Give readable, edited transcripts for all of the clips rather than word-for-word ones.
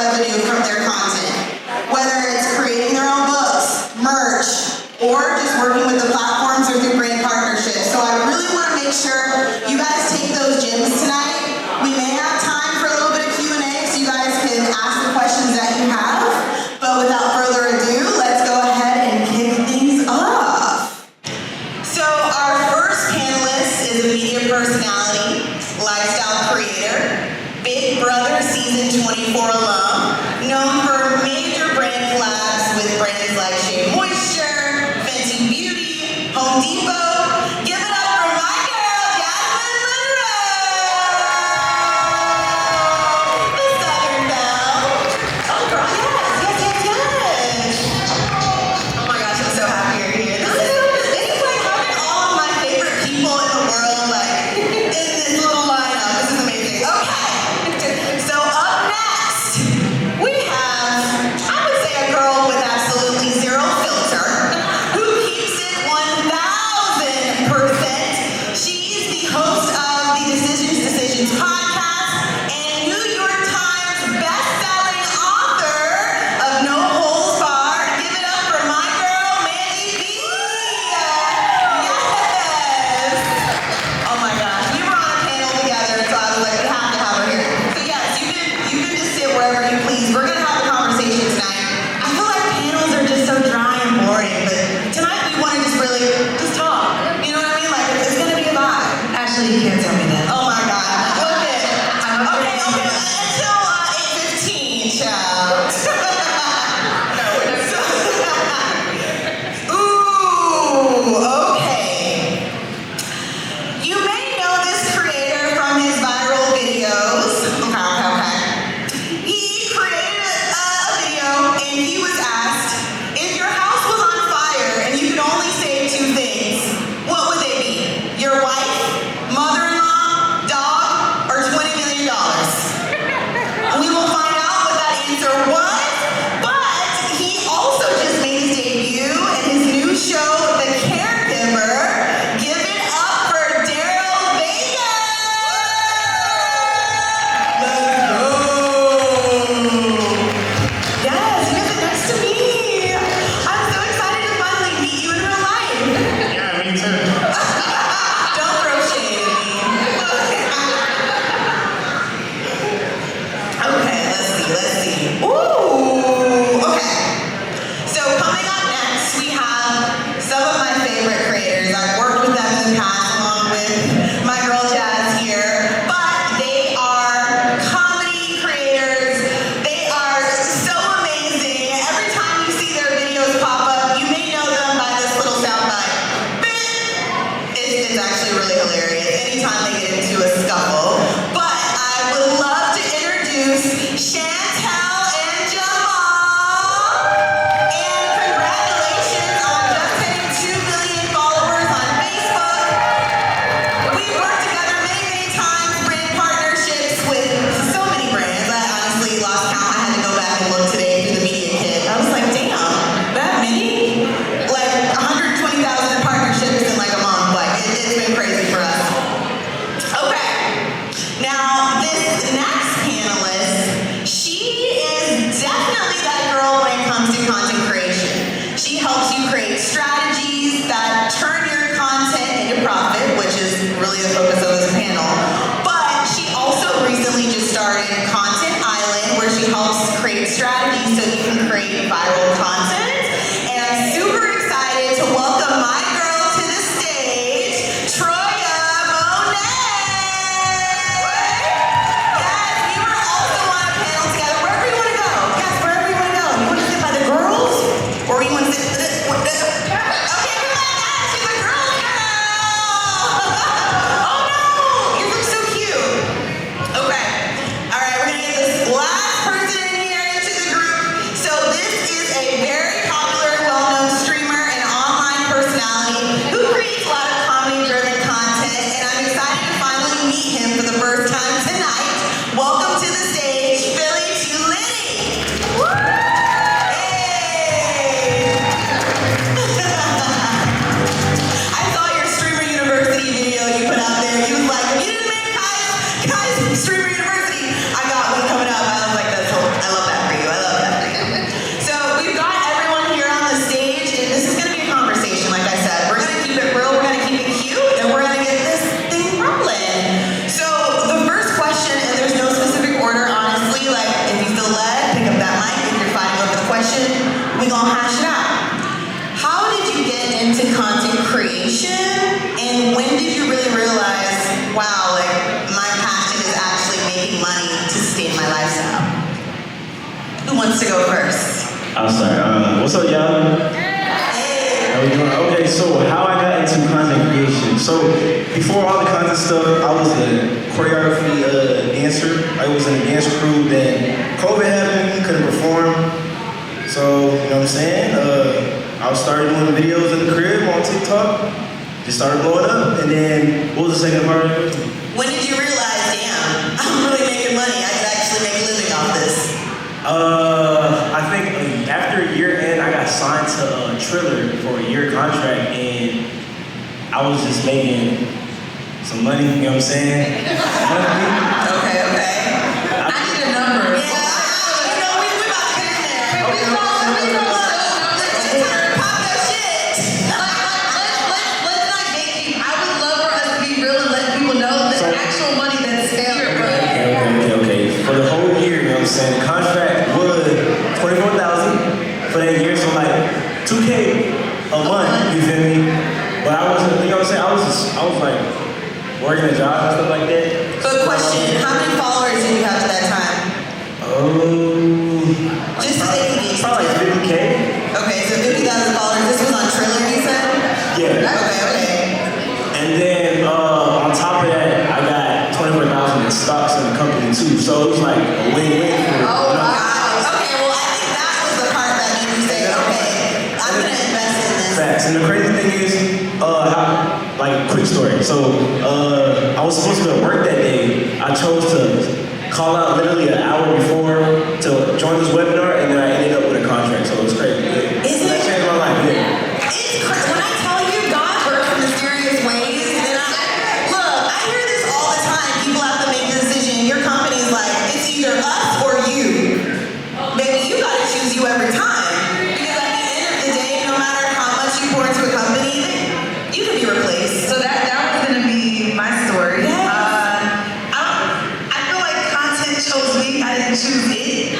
revenue from their content. Whether it's creating their own books, merch, or just working with the platforms or through brand partnerships. So I really want to make sure you guys take those gems tonight. We may have time for a little bit of Q&A so you guys can ask the questions that you have. But without further ado, let's go ahead and kick things off. So our first panelist is a media personality, lifestyle creator, Big Brother Season 24 alum, known for major brand collabs with brands like Shea Moisture, Fenty Beauty, Home Depot. Give it up for my girl, Jasmine Monroe! The Southern Belle. Oh girl, yes. Oh my gosh, I'm so happy you're here. It's like having all of my favorite people in the world in this little lineup. This is amazing. Okay, so up next, we have, I would say, a girl with absolutely zero filter, who keeps it 1000%. She's the host of the Decisions podcast and New York Times best-selling author of No Holds Barred. Give it up for my girl, Mandy B. Yes! Oh my gosh, we were on a panel together, so I was like, we have to have her here. So yes, you can just sit wherever you please. We're gonna have a conversation tonight. I feel like panels are just so dry and boring, but tonight we want to just really just talk. You know what I mean? Like it's gonna be a vibe. Actually, you can't tell me that. Oh my God. Look at it. Okay. Until 8:15, child. No, it's Ooh, okay. You may know this creator from his viral videos. Okay. He created a video and he was asked, if your house was on fire and you could only save two things, what would they be? Your wife, mother-in-law, dog, or $20 million? We will find out what that answer was, but he also just made his debut in his new show, The Caregiver. Give it up for Daryl Vega! Let's go! Yes, you guys are next to me. I'm so excited to finally meet you in real life. Yeah, me too. Don't throw shade at me. Okay, let's see. Ooh, okay. So coming up next, we have some of my favorite creators. I've worked with them in the past, along with my girl Jazz here, but they are comedy creators. They are so amazing. Every time you see their videos pop up, you may know them by this little soundbite. It's actually really hilarious anytime they get into a scuffle. But I would love to introduce Chantel and Jamal. And congratulations on just hitting 2 million followers on Facebook. We've worked together many times, brand partnerships with so many brands. I honestly lost count. I had to go back and look today through the media kit. I was like, damn, that many? Like 120,000 partnerships in like a month. Like it's been crazy for us. Okay. Now this next panelist, she is definitely that girl when it comes to content creation. She helps you create strategies that turn your content into profit, which is really the focus of this panel. But she also recently just started Content Island, where she helps create strategies so you can create viral content. And I'm super excited to welcome my girl to the stage, Troya Monet. Yes, we were also on a panel together. Wherever you want to go. Yes, wherever you want to go. You want to sit by the girls? Or you want to sit okay, come on, guys. She's a girl. Oh no, you look so cute. Okay. All right, we're going to get this last person in here into the group. So this is wants to go first? I'll start. What's up, y'all? How we doing? Okay, so how I got into content creation. So before all the content stuff, I was a choreography dancer. I was in a dance crew. Then COVID happened, couldn't perform. So, you know what I'm saying? I started doing videos in the crib on TikTok. Just started blowing up. And then, what was the second part of the question? When did you realize, damn, I'm really making money. I could actually make a living off this. I think after year end, I got signed to Triller for a year contract, and I was just making some money, you know what I'm saying? Okay. I need a number. Yeah, you know, we about to get in there. Let's just pop that shit. Let's not gatekeep. I would love for us to be real and let people know the actual money that's here. Okay. For the whole year, you know what I'm saying? The contract was $24,000 for that year, so like $2K a month, you feel me? But I wasn't, you know what I'm saying? I was like working a job and stuff like that. Good question. How many followers did you have at that time? Just to take it. Probably like 50K. Okay, so 50,000 followers. This was on Triller, you said? Yeah. Okay. And then on top of that, I got 24,000 in stocks in the company too. So it was like a win-win for me. Oh, wow. Okay, well, I think that was the part that made me say, okay, I'm going to invest in this. Facts. And the crazy thing is, quick story. So I was supposed to go to work that day. I chose to call out literally an hour before to join this webinar, and then I ended up with a contract. So it was crazy. Isn't that it? changed my life. Yeah. It's crazy. When I tell you God works in mysterious ways, and I hear this all the time. People have to make a decision. Your company's like, it's either us or you. Baby, you gotta choose you every time. Because at the end of the day, no matter how much you pour into a company, you can be replaced. So that was gonna be my story. Yes. I feel like content chose me. I didn't choose it.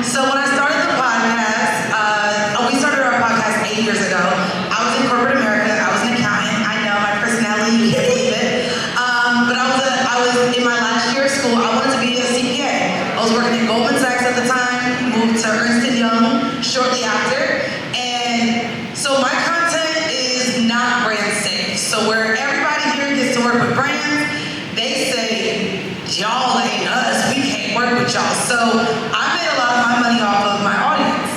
So when I started the podcast, we started our podcast 8 years ago. I was in corporate America. I was an accountant. I know my personality, you can't believe it. But I was in my last year of school. I wanted to be a CPA. I was working at Goldman Sachs at the time. Moved to Ernst & Young shortly after. And so my content is not brand safe. So where everybody here gets to work with brands, they say, y'all ain't us, we can't work with y'all. So I made a lot of my money off of my audience.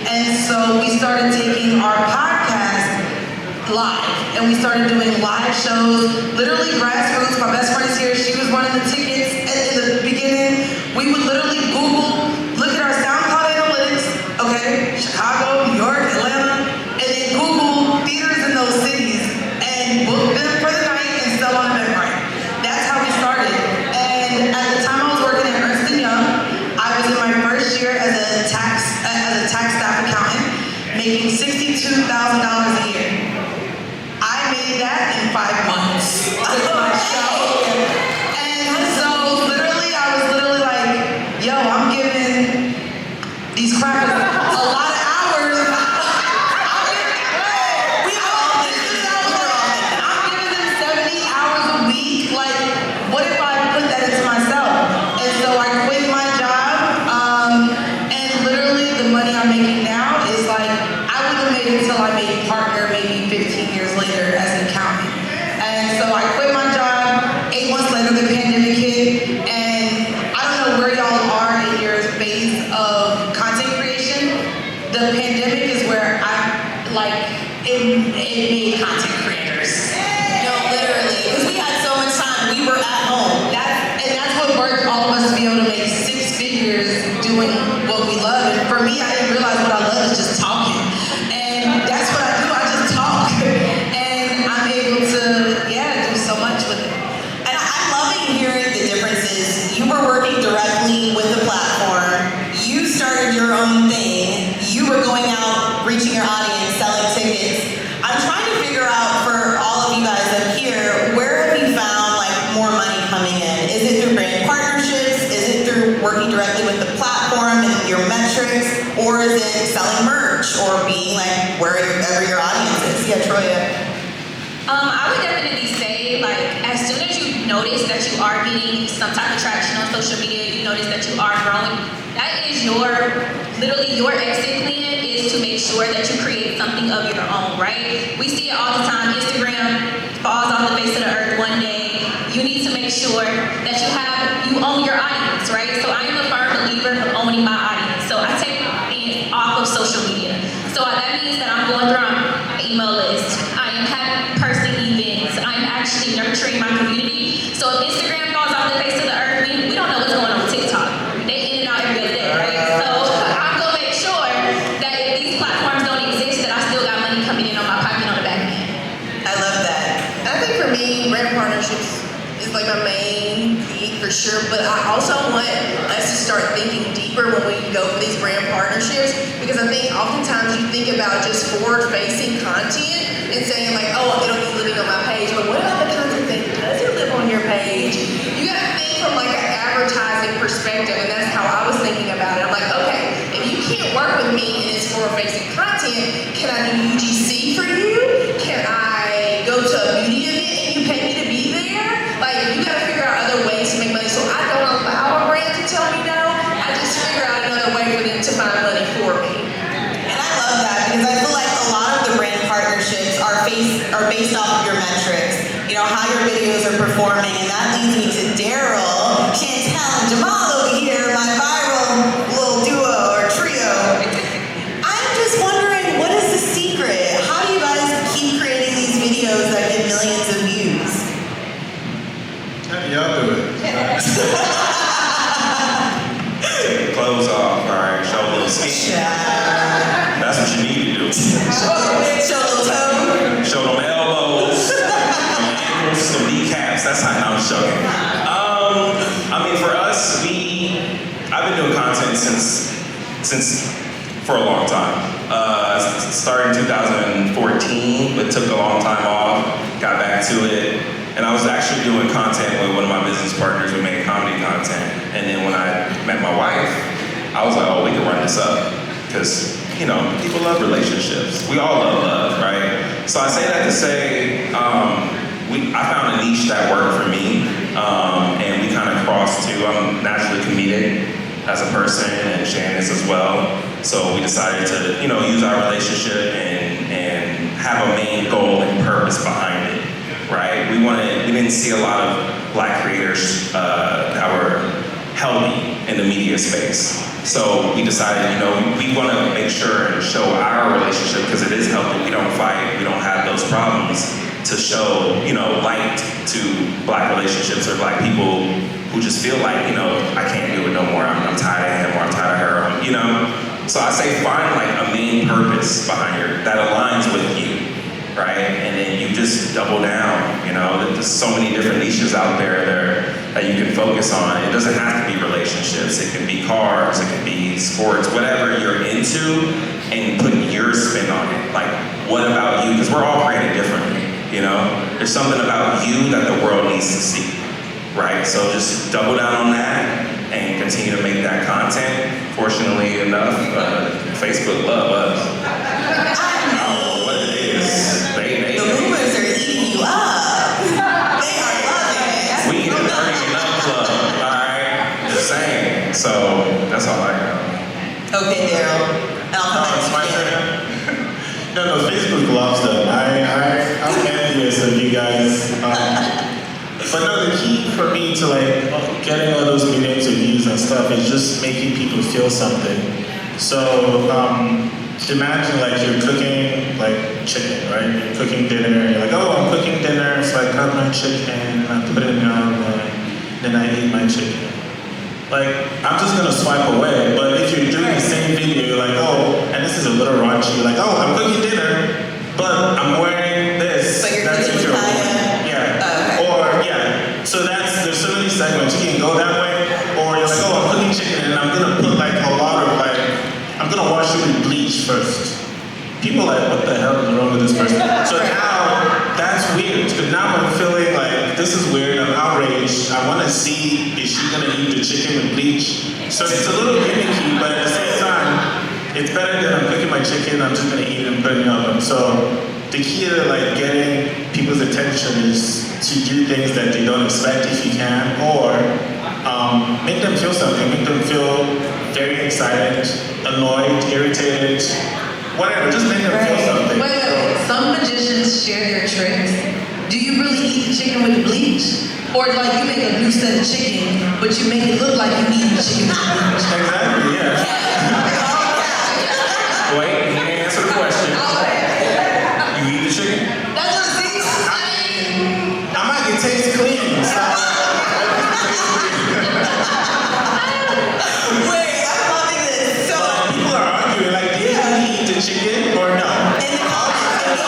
And so we started taking our podcast live. And we started doing live shows, literally grassroots. My best friend's here, she was running the tickets in the beginning. We would literally Google, look at our SoundCloud analytics, okay, Chicago, New York, Atlanta, and then Google theaters in those cities and book them for the night and sell on Eventbrite. That's how we started. And at the time I was working at Ernst & Young, I was in my first year as a tax staff accountant, making $62,000 a year. I made that in 5 months. And so literally, I was literally like, yo, I'm giving these crackers a lot of hours. I'm giving them 70 hours a week. Like, what if I put that into myself? And so I quit my job, and literally the money I'm making now is like, I would have made it until I made partner maybe 15 years later as an accountant. And so I quit my job, 8 months later the pandemic hit, and I don't know where y'all are in your phase of content creation. The pandemic is where it made content creators. No, literally. Because we had so much time. We were at home. That's what birthed all of us to be able to make 6 figures doing what we love. And for me, I didn't realize what I love is just talking. And that's what I do. I just talk. And I'm able to, do so much with it. And I'm loving hearing the differences. You were working directly with the platform. You started your own thing. You were going out, reaching your audience, selling tickets. I'm trying to figure out for all of you guys up here, where have you found more money coming in? Is it through brand partnerships? Is it through working directly with the platform and your metrics? Or is it selling merch or being wherever your audience is? Yeah, Troya. I would definitely say, as soon as you notice that you are getting some type of traction on social media, you notice that you are growing, That is literally your exit plan is to make sure that you create something of your own, right? We see it all the time. Instagram falls off the face of the earth one day. You need to make sure that you own your audience, right? So I am a firm believer of owning my audience. So I take it off of social media. So that means that I'm going through my email list. I am having person events. I'm actually nurturing my community. So if Instagram falls off the face of the earth, we don't know what's going on with TikTok. They in and out every other day, right? So I'm gonna make sure that if these platforms don't exist, that I still got money coming in on my pocket on the back end. I love that. And I think for me, brand partnerships is like my main key for sure, but I also want us to start thinking deeper when we go for these brand partnerships, because I think oftentimes you think about just forward-facing content and saying like, oh, it'll be living on my page, but what about the content that doesn't live on your page? You gotta think from like an advertising perspective, and that's how I was thinking about it. I'm like, okay, if you can't work with me and it's forward-facing content, can I do UGC for you? Can I go to a beauty event and you pay me to be there? Like, you gotta figure out other ways to make money. So I don't allow a brand to tell me no. I just figure out another way for them to find money for me. And I love that because I feel like a lot of the brand partnerships are based off of your metrics. You know, how your videos are performing, and that leads me to Daryl, Chantel, and Jamal over here, my viral little duo or trio. I'm just wondering, what is the secret? How do you guys keep creating these videos that get millions of views? How do y'all do it? Take the clothes off, all right, show a little skin. That's what you need to do. Show a little toe. Show them elbows, some ankles, some kneecaps. That's how I'm showing. I mean, for us, I've been doing content since for a long time. Started in 2014, but took a long time off. Got back to it. And I was actually doing content with one of my business partners. We made comedy content. And then when I met my wife, I was like, oh, we can run this up. Because, you know, people love relationships. We all love love, right? So I say that to say, I found a niche that worked for me. And we kind of crossed too. I'm naturally comedic as a person, and Shannon's as well. So we decided to, you know, use our relationship and have a main goal and purpose behind it. Right? We didn't see a lot of Black creators that were healthy in the media space. So we decided, you know, we want to make sure and show our relationship, because it is healthy. We don't fight, we don't have those problems, to show, you know, light to Black relationships or Black people who just feel like, you know, I can't do it no more. I'm tired of him or I'm tired of her, you know? So I say find like a main purpose behind that aligns with you. Right? And then you just double down, you know? There's so many different niches out there that you can focus on. It doesn't have to be relationships. It can be cars, it can be sports, whatever you're into, and put your spin on it. Like, what about you? Because we're all created differently, you know? There's something about you that the world needs to see, right? So just double down on that and continue to make that content. Fortunately enough, Facebook love us. The boomers are eating you up. They are loving it. We in the Turning It Up Club, alright? Just saying. So, that's all I got. Okay, Daryl. And I'll come It's my back to you. turn. No, Facebook loves them. I'm envious of you guys. But no, the key for me to like getting all those millions of views and stuff is just making people feel something. So, imagine like you're cooking like chicken, right? You're cooking dinner, and you're like, oh, I'm cooking dinner, so I cut my chicken, I put it in the oven, then I eat my chicken. Like, I'm just gonna swipe away, but if you're doing the same video, you're like, oh, and this is a little raunchy, you're like, oh, I'm cooking dinner, but I'm wearing this. So you're That's cooking what with you're Kaya? Yeah. Or, yeah. So there's so many segments. You can go that way, or you're like, oh, I'm cooking chicken, and I'm gonna put like a lot of like, I'm gonna wash it with bleach first. People are like, what the hell is wrong with this person? So now, that's weird. Because now I'm feeling like, this is weird, I'm outraged. I wanna see, is she gonna eat the chicken with bleach? So it's a little gimmicky, but at the same time, it's better than I'm cooking my chicken, I'm just gonna eat it and put it in the oven. So the key to like getting people's attention is to do things that they don't expect if you can, or make them feel something, make them feel very excited, annoyed, irritated, whatever. Just make them feel something. Wait. Some magicians share their tricks. Do you really eat the chicken with the bleach? Or like you make a new set of chicken, but you make it look like you eat the chicken with the bleach? Exactly, yeah. Wait, he didn't answer the question. You eat the chicken? That's what it is. I might get taste clean. So. Wait, I'm loving this. So, People are arguing like, do you really eat the chicken or no? in the comments,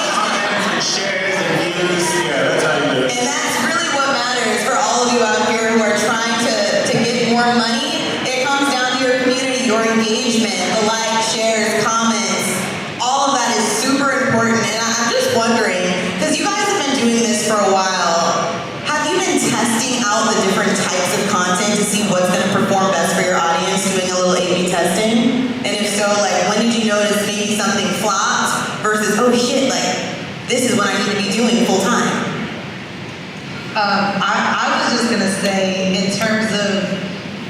And shares and views, yeah, that's how you do it. and that's really what matters for all of you out here who are trying to get more money. It comes down to your community, your engagement, the likes, shares, comments. All of that is super important. And I'm just wondering, because you guys have been doing this for a while, have you been testing out the different types of content to see what's going to perform best for your audience, doing a little A/B testing? And if so, like, when did you notice maybe something flopped versus, oh shit, like, this is what I need to be doing full time? I was just gonna say, in terms of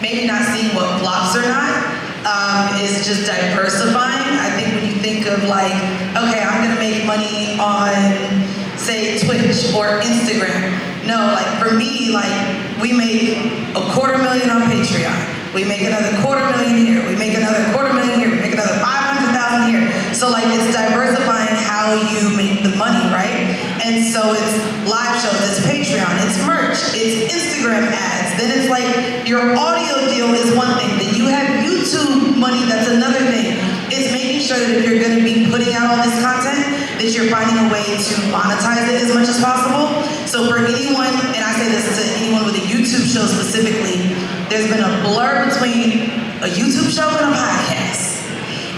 maybe not seeing what flops or not, is just diversifying. I think when you think of like, okay, I'm gonna make money on, say, Twitch or Instagram. No, like for me, like we make $250,000 on Patreon. We make another $250,000 here. We make another $250,000 here. We make another $500,000 here. So like it's diversifying how you make the money, right? And so it's live shows, it's Patreon, it's merch, it's Instagram ads. Then it's like your audio deal is one thing. Then you have YouTube money, that's another thing. It's making sure that if you're gonna be putting out all this content, that you're finding a way to monetize it as much as possible. So for anyone, and I say this to anyone with a YouTube show specifically, there's been a blur between a YouTube show and a podcast.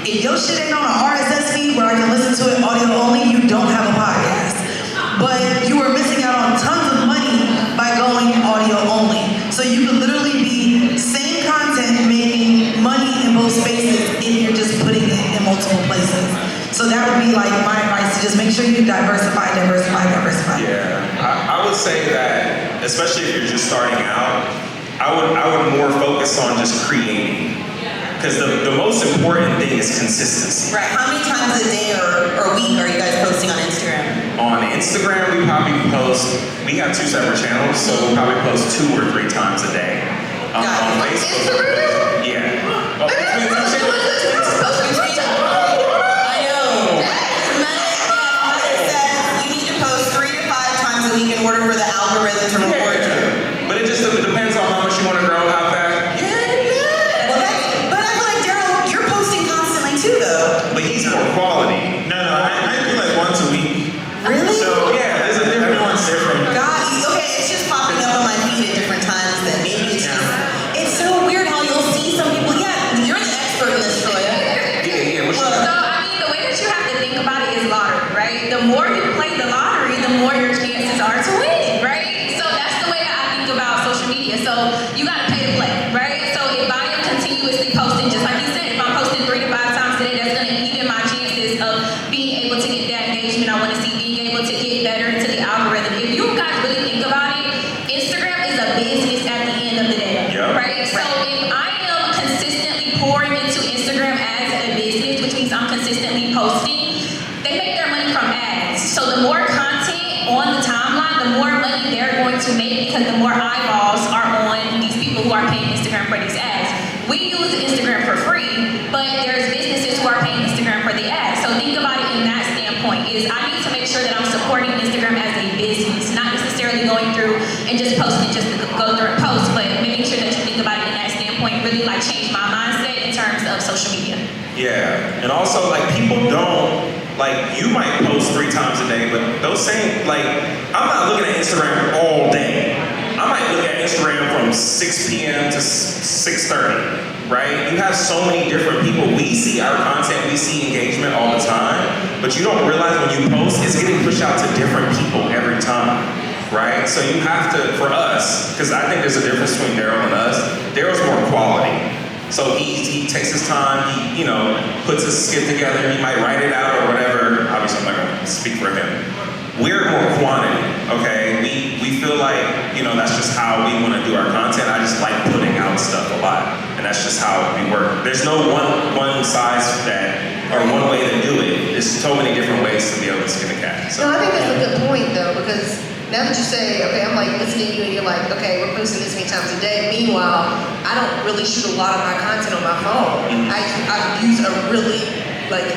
If your shit ain't on an RSS feed where I can listen to it audio only, you don't have a podcast. But you are missing out on tons of money by going audio only. So you could literally be same content making money in both spaces if you're just putting it in multiple places. So that would be like my advice, to just make sure you diversify. Yeah, I would say that, especially if you're just starting out, I would more focus on just creating. Because the most important thing is consistency. Right. How many times a day or week are you guys posting on Instagram? On Instagram, we probably post, we have 2 separate channels, so we'll probably post 2 or 3 times a day. On Facebook. Yeah. Oh, between 2 channels? I know. Meta says you need to post 3 to 5 times a week in order for the algorithm to reward you. But it just depends on how much you want to grow, how fast. But I feel like Daryl, you're posting constantly too, though. But he's more quality. No, I do like once a week. Really? So yeah, there's a different Everyone's different. God, okay, it's just popping up on my feed at different times. Then maybe it's just, it's so weird how you'll see some people. Yeah, you're the expert in this, Troya. Yeah, what you So, I mean, the way that you have to think about it is lottery, right? The more you play the lottery, the more your chances are to win, right? So that's the way that I think about social media. So you got to pay to play, right? So if I am continuously posting, just like you said, if I'm posting 3 to 5 times a day, that's going to even my chances of being able to get that engagement I want to see, being able to get better into the algorithm. If you guys really think about it, Instagram is a business at the end of the day, Yeah. right? So if I am consistently pouring into Instagram as a business, which means I'm consistently posting, they make their money from ads. So the more content on the timeline, the more money they're going to make, because the more eyeballs are on these people who are paying Instagram for these ads. We use Instagram for free, but there's businesses who are paying Instagram for the ads. So think about it in that standpoint, is I need to make sure that I'm supporting Instagram as a business, not necessarily going through and just posting just to go through and post, but making sure that you think about it in that standpoint, really like change my mindset in terms of social media. Yeah, and also like people don't, like you might post 3 times a day, but those same, like I'm not looking at Instagram all day. I might look at Instagram from 6 p.m. to 6:30, right? You have so many different people. We see our content, we see engagement all the time, but you don't realize when you post, it's getting pushed out to different people every time, right? So you have to, for us, because I think there's a difference between Daryl and us, Daryl's more quality. So he takes his time, he puts his skit together, he might write it out or whatever. Obviously I'm not gonna speak for him. We're more quantity, okay? We feel like, that's just how we want to do our content. I just like putting out stuff a lot, and that's just how we work. There's no one size or one way to do it. There's so many different ways to be able to skin a cat. So. No, I think that's a good point though, because now that you say, okay, I'm like listening to you and you're like, okay, we're posting this many times a day. Meanwhile, I don't really shoot a lot of my content on my phone. I use a really Use a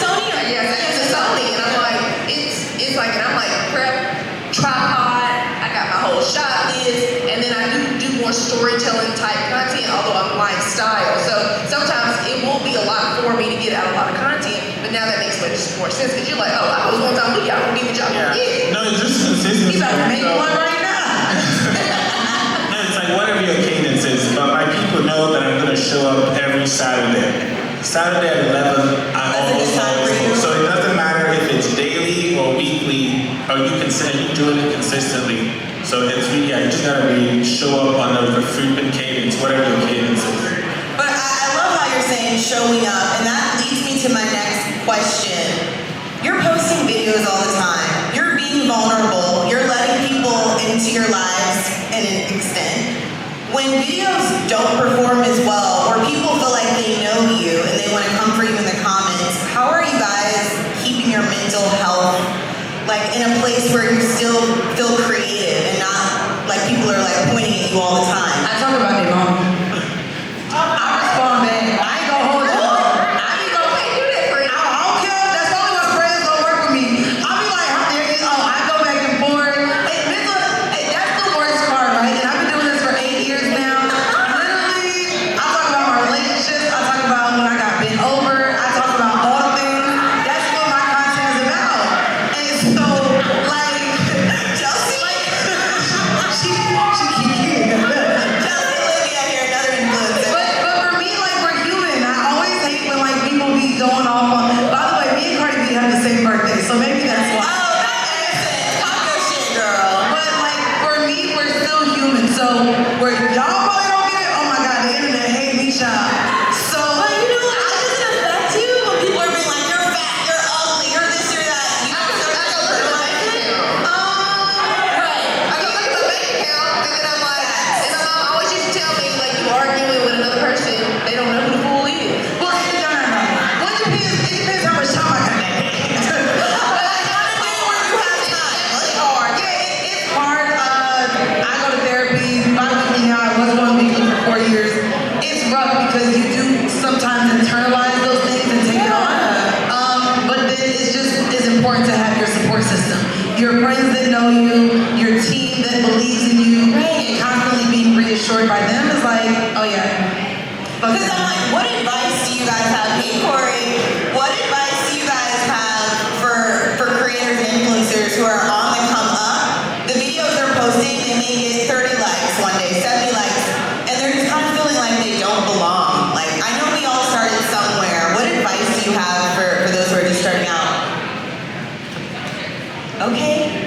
Sony or? Yes, I use a Sony, and I'm like, it's like, and I'm like, prep, tripod, I got my whole shot list, and then I do more storytelling type content, although I'm lifestyle. So sometimes it will be a lot for me to get out a lot of content, but now that makes much more sense, because you're like, oh, I was one time with y'all, don't get what y'all get. No, it's just consistency. He's about to make one right now. No, it's like whatever your cadence is, but my people know that I'm gonna show up every Saturday. Saturday at 11, I'm almost always full. So it doesn't matter if it's daily or weekly, or you do it consistently. So you just gotta show up on the frequent cadence, whatever your cadence is. But I love how you're saying showing up, and that leads me to my next question. You're posting videos all the time. You're being vulnerable. You're letting people into your lives in an extent. When videos don't perform as well, or people feel like they know you and they want to come for you in the comments, how are you guys keeping your mental health in a place where you still feel creative and not like people are pointing at you all the time? I talk about it, Mom. I respond back. I ain't gonna hold you. I ain't gonna do that for you. I don't care. That's only when friends don't work with me. I'll be like, how dare you? Oh, I go back and forth. That's the worst part, right? And I've been doing this for 8 years now. Literally, I talk about my relationships. I talk about when I got bent over. I talk about all the things. That's what my content is about. And so, Chelsea, she keep Chelsea Olivia here, another influencer. But for me, we're human. I always hate when people be going off on. By the way, me and Cardi B have the same birthday, so maybe that's why. Oh, that's innocent. Talk your shit, girl. But for me, we're still human. So where y'all probably don't get it, oh my God, the internet hate me, child. So But how does it affect you when people are being like, you're fat, you're ugly, you're this, you're that? You I go look at my bank account. Right. I go look at my bank account, and then I'm like, and my mom always used to tell me, you arguing with another person, they don't know who the fool is. well, no. Well, it depends how much time I got that day. It's hard. Yeah, it's hard. I go to therapy bi-weekly now. I was going weekly for 4 years. It's rough because you do sometimes internalize those things and take it on. But then it's important to have your support system. Your friends that know you, your team that believes in you, and constantly being reassured by them is like, oh yeah. Because I'm like, what advice do you guys have? Hey, Corey, what advice do you guys have for creators and influencers who are on the come up? The videos they're posting, they may get 30 likes one day, 70 likes, and they're just kind of feeling like they don't belong. I know we all started somewhere. What advice do you have for those who are just starting out? Okay.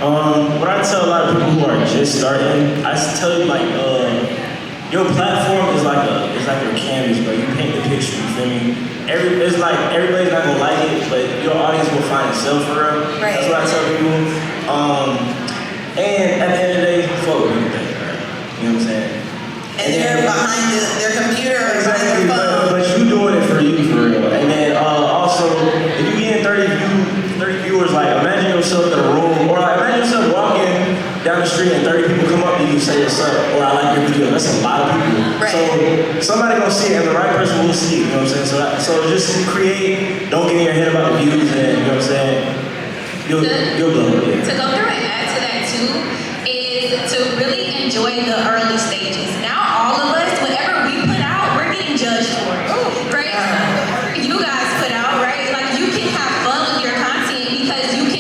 What I tell a lot of people who are just starting, I tell you your platform is like a canvas, bro. You paint the picture, you feel me? It's like everybody's not gonna like it, but your audience will find itself for real. Right. That's what I tell people. And at the end of the day, fuck what you think, right? You know what I'm saying? And they're behind their computer or behind Exactly, their phone. but you doing it for you, for real. And then also, if you get 30 viewers, imagine yourself in a room, or imagine yourself walking down the street and 30 people come up to you and say what's up, or I like your video. That's a lot of people. Right. So somebody gonna see it, and the right person will see it. You know what I'm saying? So just create. Don't get in your head about the views, and you know what I'm saying. You'll blow it. Yeah. To go through and add to that too is to really enjoy the early stages. Now all of us, whatever we put out, we're getting judged for it, right? You guys put out, right? You can have fun with your content because you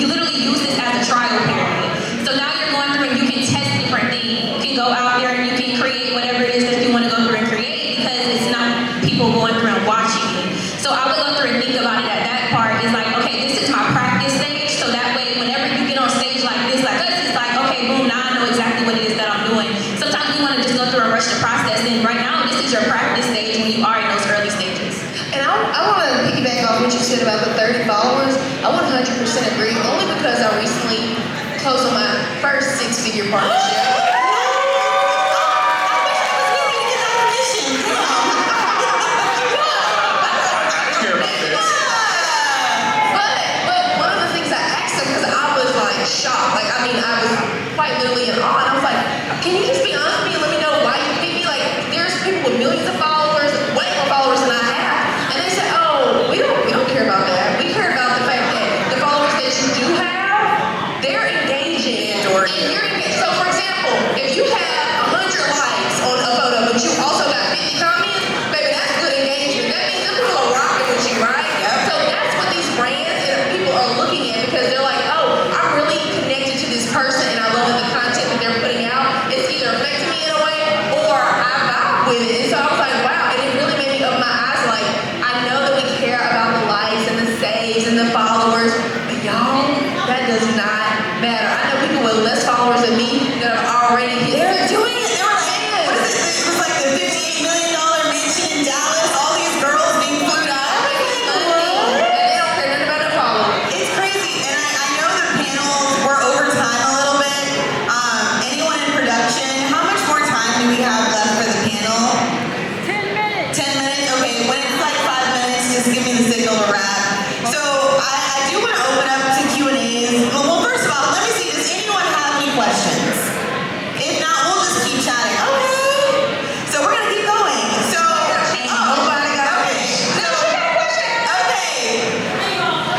literally use this as a trial period. So now you're going through and you can test different things. You can go out there and you can create whatever it is that you want to go through and create because it's not people going through and watching you. So I would go through and think about it at that part is okay, this is my practice stage. So that way, whenever you get on stage like this, like us, it's okay, boom, now I know exactly what it is that I'm doing. Sometimes we want to just go through and rush the process. And right now, this is your practice stage when you are in those early stages. And I want to piggyback off what you said about the 30 followers, I 100% agree, only because I recently closed on my first six-figure partnership. But one of the things I asked him, because I was like shocked, like I was quite literally in awe, and I was like, can you just be honest with me and let me know why you picked me? Like, there's people with millions of followers, way more followers than I have, and they said, oh, we don't care about that. We care about the fact that the followers that you do have, they're engaging, and you're engaged. So for example, if you have 100 likes on a photo, but you also got 50 comments, baby, that's good engagement. That means some people are rocking with you, right? So that's what these brands and people are looking at, because they're like, oh, I'm really connected to this person and I love the content that they're putting out. It's either affecting me in a way or I vibe with it. And so I was like, wow, and it really made me open my eyes. Like, I know that we care about the likes and the saves and the followers, but y'all, that does not matter. I know people with less followers than me that have already hit. They're doing it. They were like, what is it? It was like the $58 million mansion in Dallas. All these girls being flued out. They don't care nothing about their followers. It's crazy, and I know the panels were over time a little bit. Anyone in production, how much more time do we have left for the panel? 10 minutes. 10 minutes? Okay, when it's like 5 minutes, just give me the signal to wrap. So I do want to open up to Q&As. Well, first of all, let me see, does anyone have any questions? If not, we'll just keep chatting. Okay. So we're going to keep going. So, Nobody got a question. No, she got a question. Okay. Hang on.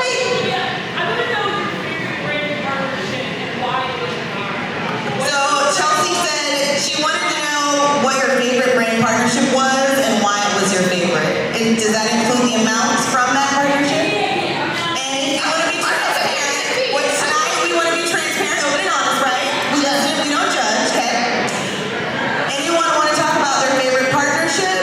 I want to know your favorite brand partnership and why it was ours. So Chelsea said she wanted to know what your favorite brand partnership was and why it was your favorite. Does that include the amounts from that partnership? And if you want to be transparent, with tonight we want to be transparent, open and honest, right? We don't judge, okay? Anyone want to talk about their favorite partnership?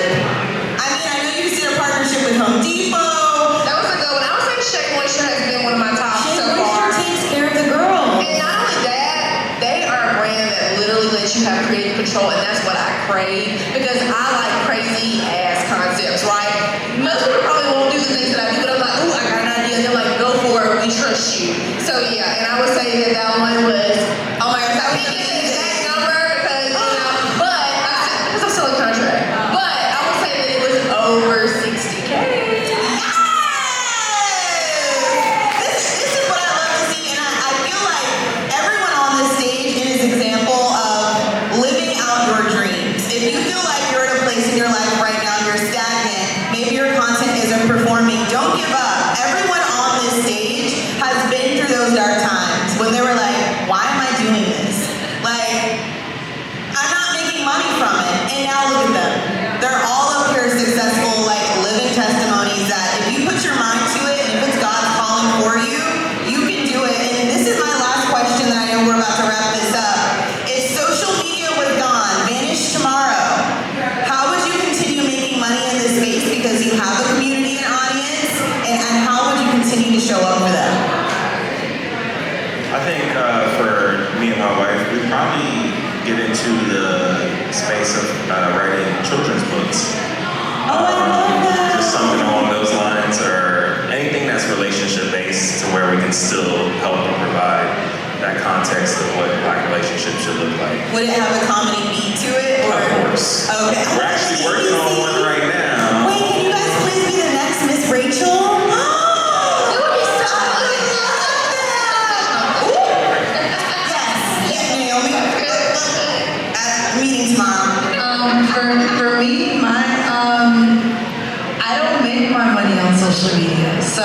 I mean, I know you did a partnership with Home Depot. That was a good one. I would say Shea Moisture has been one of my top Shea so Moisture far. takes care of the girl. And not only that, they are a brand that literally lets you have creative control, and that's what I crave, because I like crazy ass concepts, right? Most people probably won't do the things that I do, but I'm like, ooh, I got an idea, and they're like, go for it, we trust you. So yeah, and I would say that one was, oh my gosh, I can't get the exact number, because, because I'm still in contract, but I would say that it was over 60K. This is what I love to see, and I feel like everyone on this stage is an example of living out your dreams. If you feel like you're at a place in your life right now, you're stagnant, maybe your content isn't performing, don't give up. Everyone on this stage has been through those dark times when they were like, why am I doing this? Like, I'm not making money from it, and now look at them. They're all up here successful, like living testimonies that if you put your mind to it, and if it's God's calling for you, you can do it. And this is my last question that I know we're about to wrap this up. If social media was gone, vanished tomorrow, how would you continue making money in this space because you have a community and audience, and how would you continue to show up for them? I think for me and my wife, we probably get into the space of writing children's books. Oh, I love that. Just something along those lines, or anything that's relationship based, to where we can still help and provide that context of what Black relationships should look like. Would it have a comedy beat to it? Or? Of course. Okay. We're actually working on one right now. Wait, can you guys please be the next Miss Rachel? It would be so Yes, Naomi. Meeting tomorrow. For me, I don't make my money on social media. So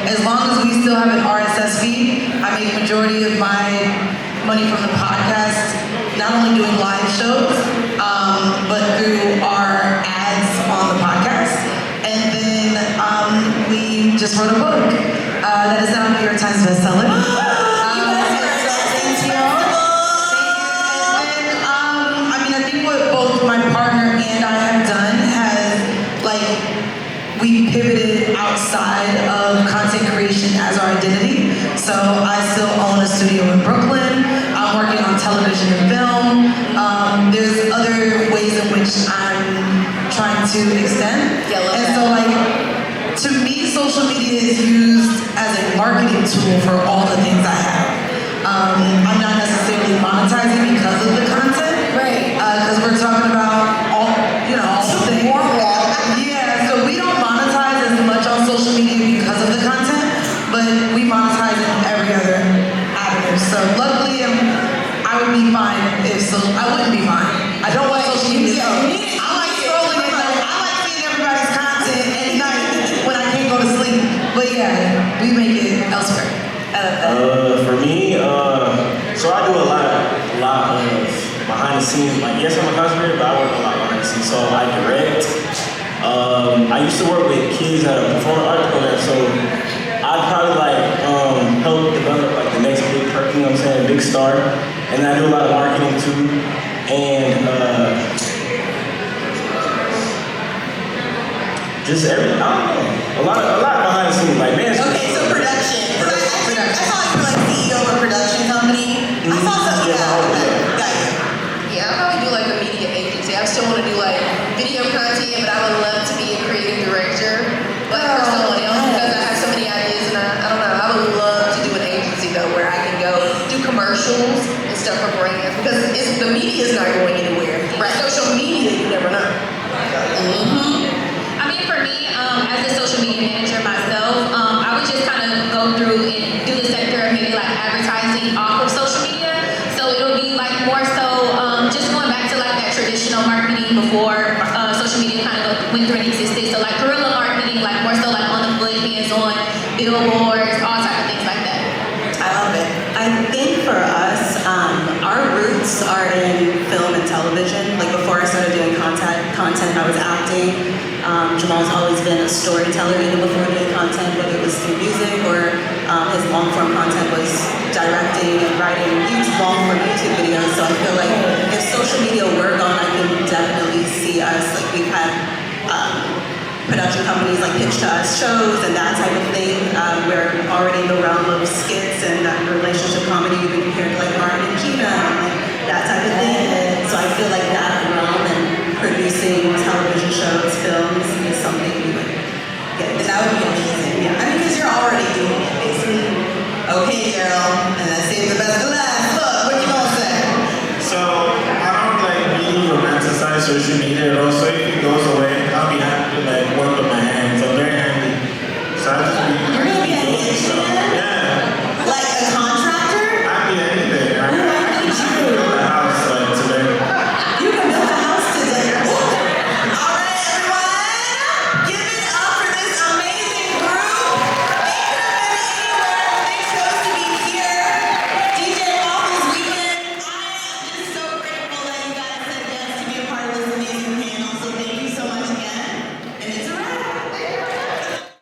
as long as we still have an RSS feed, I make majority of my money from the podcast, not only doing live shows, but through our ads on the podcast. And then we just wrote a book that is now a New York Times bestseller. I think what both my partner and I have done has, we pivoted outside of content creation as our identity. So I still own a studio in Brooklyn. I'm working on television and film. There's other ways in which I'm trying to extend. And so to me, social social media is used as a marketing tool for all the things I have. I'm not necessarily monetizing because of the content. Right. Because we're talking about all the things. Yeah, so we don't monetize as much on social media because of the content, but we monetize in every other avenue. So luckily, I would be fine I wouldn't be fine. I don't want social media. I like scrolling at night. I like seeing everybody's content at night when I can't go to sleep. But yeah, we make it elsewhere. For me, so I do a lot of behind the scenes. Like, yes, I'm a content creator, but I work a lot behind the scenes. So I direct. I used to work with kids at a performing arts program, so I'd probably help develop like the next big person, you know what I'm saying, big star. And I do a lot of marketing too. And just I don't know, a lot behind the scenes, like man. Okay, so production. I saw you were like CEO of a production company. I saw something. Got you. Yeah, I probably do like a media agency. I still want to do like video content, but I would love to be a creative director, like for someone else because I have so many ideas and I don't know. I would love to do an agency though where I can go do commercials and stuff for brands because the media is not going anywhere. Right. Social media, you never know. I mean, for me, as a social media manager myself, I would just kind of go through and do the sector of maybe like advertising off of social media. So it'll be like more so just going back to like that traditional marketing before social media kind of went through and existed. So like guerrilla marketing, like more so like on the foot, hands-on, billboards, all types of things like that. I love it. I think for us, our roots are in film and television. Like before I started doing content, I was acting. Jamal's always been a storyteller even before doing content, whether it was through music or his long-form content was directing and writing long-form YouTube videos. So I feel like if social media were gone, I can definitely see us, like we've had production companies like pitch to us shows and that type of thing. We're already in the realm of skits and relationship comedy. We've been hearing like Martin and Keena and like that type of thing. So I feel like that realm and producing television shows, films is something we would get into. That would be amazing. Yeah. I mean, because you're already doing it, basically. Okay, girl, and I saved the best for last. Look, what you gonna say? So I don't really romanticize social media at all. So if it goes away, I'll be happy to work with my